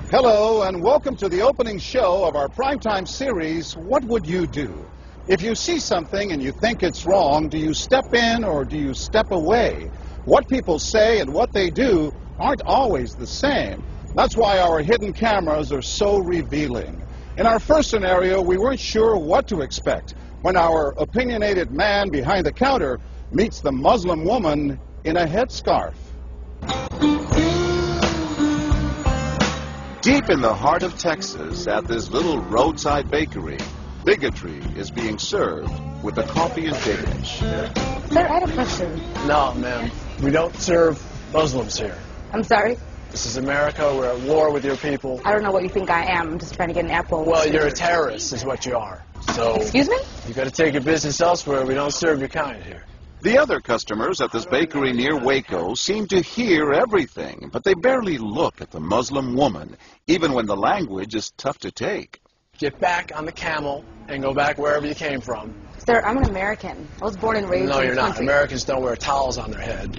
Hello, and welcome to the opening show of our primetime series, What Would You Do? If you see something and you think it's wrong, do you step in or do you step away? What people say and what they do aren't always the same. That's why our hidden cameras are so revealing. In our first scenario, we weren't sure what to expect when our opinionated man behind the counter meets the Muslim woman in a headscarf. Deep in the heart of Texas, at this little roadside bakery, bigotry is being served with a coffee and dish. Sir, I had a question. No, ma'am. We don't serve Muslims here. I'm sorry? This is America. We're at war with your people. I don't know what you think I am. I'm just trying to get an apple. Well, you're a terrorist is what you are. So... Excuse me? You got to take your business elsewhere. We don't serve your kind here. The other customers at this bakery near Waco seem to hear everything, but they barely look at the Muslim woman, even when the language is tough to take. Get back on the camel and go back wherever you came from. Sir, I'm an American. I was born and raised No, in you're this not. country. Americans don't wear towels on their head.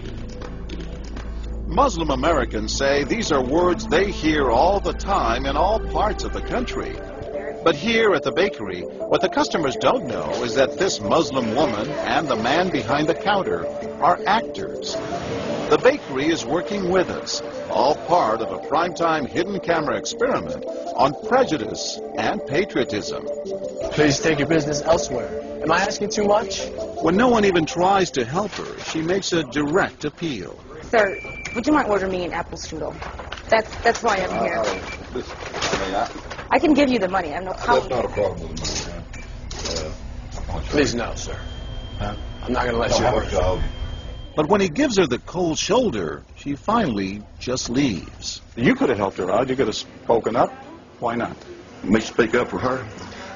Muslim Americans say these are words they hear all the time in all parts of the country. But here at the bakery, what the customers don't know is that this Muslim woman and the man behind the counter are actors. The bakery is working with us, all part of a primetime hidden camera experiment on prejudice and patriotism. Please take your business elsewhere. Am I asking too much? When no one even tries to help her, she makes a direct appeal. Sir, would you mind ordering me an apple strudel? That's why I'm here. I can give you the money. I have no problem. That's not a problem with the money, Please, no, sir. I'm not going to let Don't you have order. a job. But when he gives her the cold shoulder, she finally just leaves. You could have helped her out. You could have spoken up. Why not? Me speak up for her?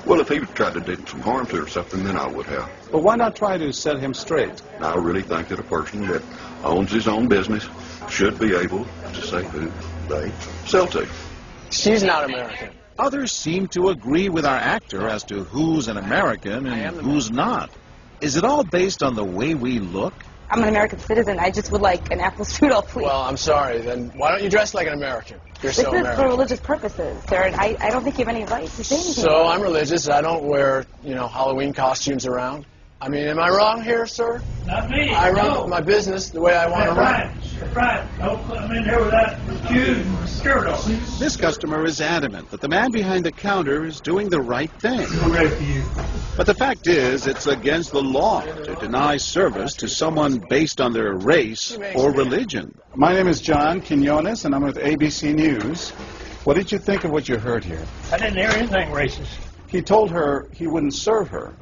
Well, if he tried to do some harm to her or something, then I would have. But why not try to set him straight? I really think that a person that owns his own business should be able to say who they sell to. She's not American. Others seem to agree with our actor as to who's an American and who's not. Is it all based on the way we look? I'm an American citizen. I just would like an apple strudel, please. Well, I'm sorry. Then why don't you dress like an American? You're This so is for American. religious purposes, sir, and I don't think you have any right to say anything. So I'm religious. I don't wear, Halloween costumes around. I mean, am I wrong here, sir? Not me. I run no. my business the way I want to That's run. right. That's right. Don't come in here without shoes and skirt on. This customer is adamant that the man behind the counter is doing the right thing. I'm ready for you. But the fact is, it's against the law to deny service to someone based on their race or religion. My name is John Quinones, and I'm with ABC News. What did you think of what you heard here? I didn't hear anything racist. He told her he wouldn't serve her.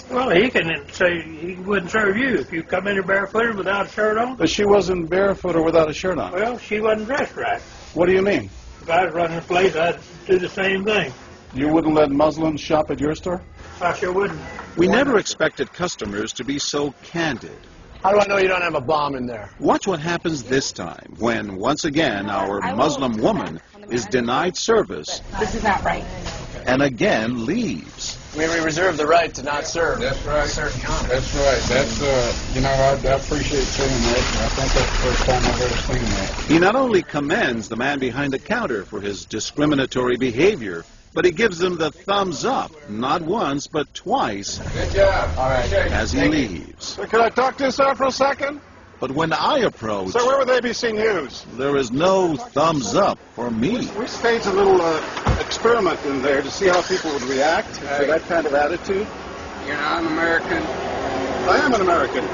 Well, he can say he wouldn't serve you if you come in here barefooted without a shirt on. But she wasn't barefoot or without a shirt on. Well, she wasn't dressed right. What do you mean? If I was running the place, I'd do the same thing. You wouldn't let Muslims shop at your store? I sure wouldn't. We never expected customers to be so candid. How do I know you don't have a bomb in there? Watch what happens this time when, once again, our Muslim woman is denied service This is not right. and again leaves. We reserve the right to not serve. That's right. Certain kind. That's right. That's, I appreciate saying that. I think that's the first time I've ever seen that. He not only commends the man behind the counter for his discriminatory behavior, but he gives him the thumbs up, not once, but twice, Good job. All right. as he leaves. Sir, can I talk to you, sir, for a second? But when I approach, Sir, we're with ABC News. there is no thumbs up for me. We staged a little experiment in there to see how people would react to that kind of attitude. You're not an American. I am an American.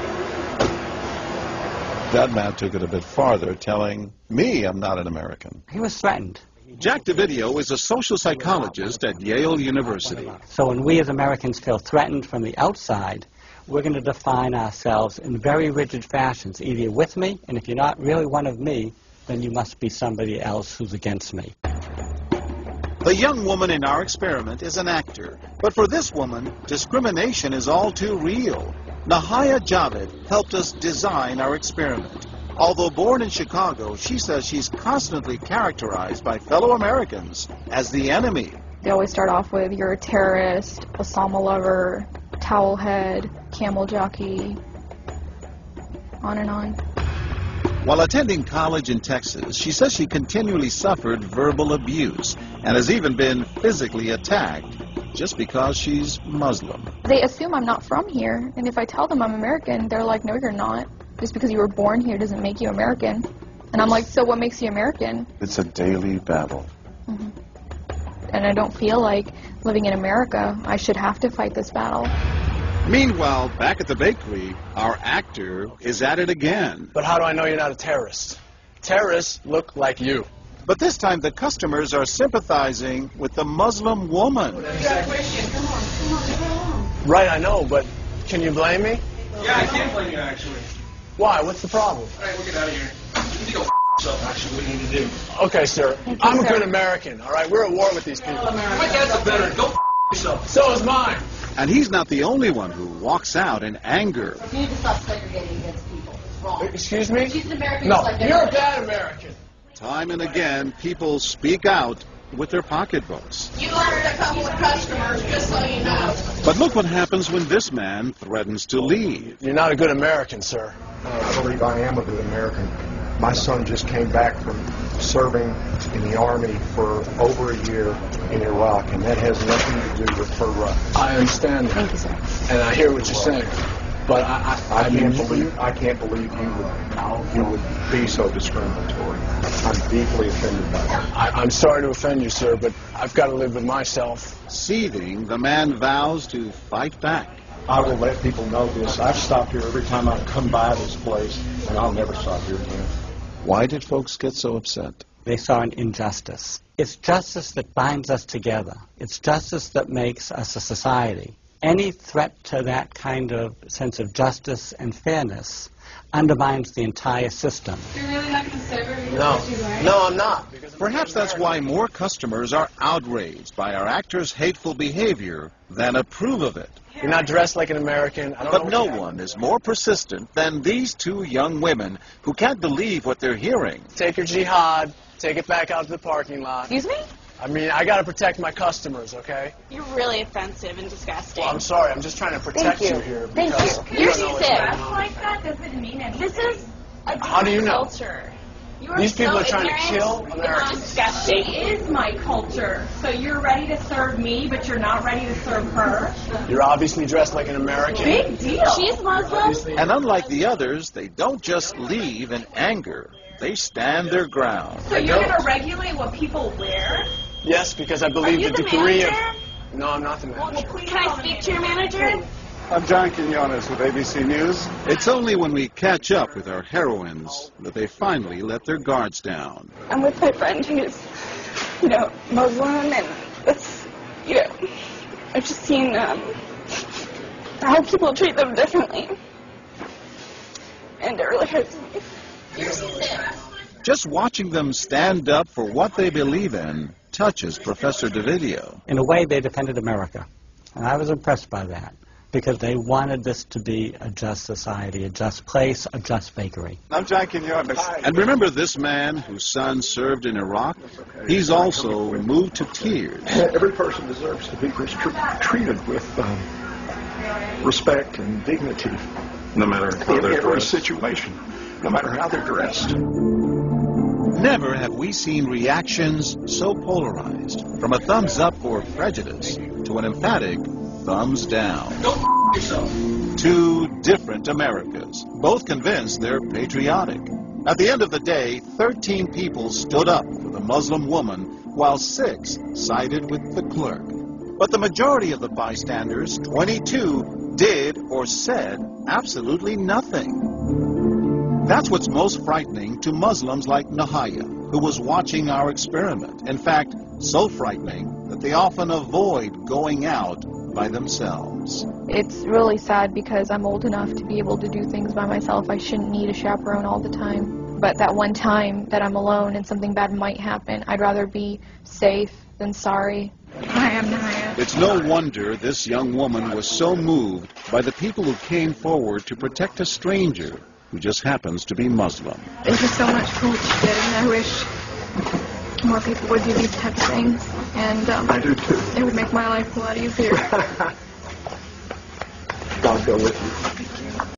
That man took it a bit farther, telling me I'm not an American. He was threatened. Jack DeVideo is a social psychologist at Yale University. So when we as Americans feel threatened from the outside, we're going to define ourselves in very rigid fashions. Either you're with me, and if you're not really one of me, then you must be somebody else who's against me. The young woman in our experiment is an actor, but for this woman, discrimination is all too real. Nahaya Javed helped us design our experiment. Although born in Chicago, she says she's constantly characterized by fellow Americans as the enemy. They always start off with, you're a terrorist, Osama lover, towel head, camel jockey, on and on. While attending college in Texas, she says she continually suffered verbal abuse and has even been physically attacked just because she's Muslim. They assume I'm not from here, and if I tell them I'm American, they're like, no, you're not. Just because you were born here doesn't make you American. And I'm like, so what makes you American? It's a daily battle. Mm-hmm. And I don't feel like living in America, I should have to fight this battle. Meanwhile, back at the bakery, our actor is at it again. But how do I know you're not a terrorist? Terrorists look like you. But this time the customers are sympathizing with the Muslim woman. Right, I know, but can you blame me? Yeah, I can't blame you, actually. Why? What's the problem? All right, we'll get out of here. You need to go yourself, actually, what you need to do. Okay, sir. I'm a good American, all right? We're at war with these people. My dad's a veteran. Go yourself. So is mine. And he's not the only one who walks out in anger. You need to stop segregating against people. It's wrong. Excuse me? She's an American. No, like you're a bad American. Time and again, people speak out with their pocketbooks. You ordered a couple of customers, just so you know. But look what happens when this man threatens to leave. You're not a good American, sir. I believe I am a good American. My son just came back from serving in the Army for over a year in Iraq, and that has nothing to do with her right. I understand that. Thank you, sir. And I hear what you're saying. But I can't believe you would be so discriminatory. I'm deeply offended by that. I'm sorry to offend you, sir, but I've got to live with myself. Seething, the man vows to fight back. I will let people know this. I've stopped here every time I've come by this place, and I'll never stop here again. Why did folks get so upset? They saw an injustice. It's justice that binds us together. It's justice that makes us a society. Any threat to that kind of sense of justice and fairness undermines the entire system. You're really not going to serve her? No, I'm not. Perhaps that's why more customers are outraged by our actor's hateful behavior than approve of it. You're not dressed like an American. But no one is more persistent than these two young women who can't believe what they're hearing. Take your jihad, take it back out to the parking lot. Excuse me? I mean, I got to protect my customers, okay? You're really offensive and disgusting. Well, I'm sorry. I'm just trying to protect you here. Thank you. You're sick. Like that doesn't mean anything. This is a How do you know? culture. These people are trying to kill Americans. It's disgusting. It is my culture. So you're ready to serve me, but you're not ready to serve her? You're obviously dressed like an American. Big deal. She's Muslim. And unlike the others, they don't just leave in anger. They stand their ground. So you're going to regulate what people wear? Yes, because I believe you the the degree manager? of... No, I'm not the manager. Can I speak to your manager? I'm John Quinones with ABC News. It's only when we catch up with our heroines that they finally let their guards down. I'm with my friend who's, Muslim, and it's, I've just seen how people treat them differently. And it really hurts me. Just watching them stand up for what they believe in touches Professor DeVideo. In a way, they defended America. And I was impressed by that, because they wanted this to be a just society, a just place, a just bakery. I'm John Quinones. And remember this man whose son served in Iraq? He's also moved to tears. Every person deserves to be treated with respect and dignity. No matter how In they're every dressed. situation, no matter how they're dressed. Never have we seen reactions so polarized, from a thumbs up for prejudice to an emphatic thumbs down. Go yourself. Two different Americas, both convinced they're patriotic. At the end of the day, 13 people stood up for the Muslim woman, while 6 sided with the clerk. But the majority of the bystanders, 22, did or said absolutely nothing. That's what's most frightening to Muslims like Nahaya, who was watching our experiment. In fact, so frightening that they often avoid going out by themselves. It's really sad because I'm old enough to be able to do things by myself. I shouldn't need a chaperone all the time. But that one time that I'm alone and something bad might happen, I'd rather be safe than sorry. I am Nahaya. It's no wonder this young woman was so moved by the people who came forward to protect a stranger who just happens to be Muslim. Thank you so much for what you did, and I wish more people would do these type of things. And I do too. It would make my life a lot easier. God go with you.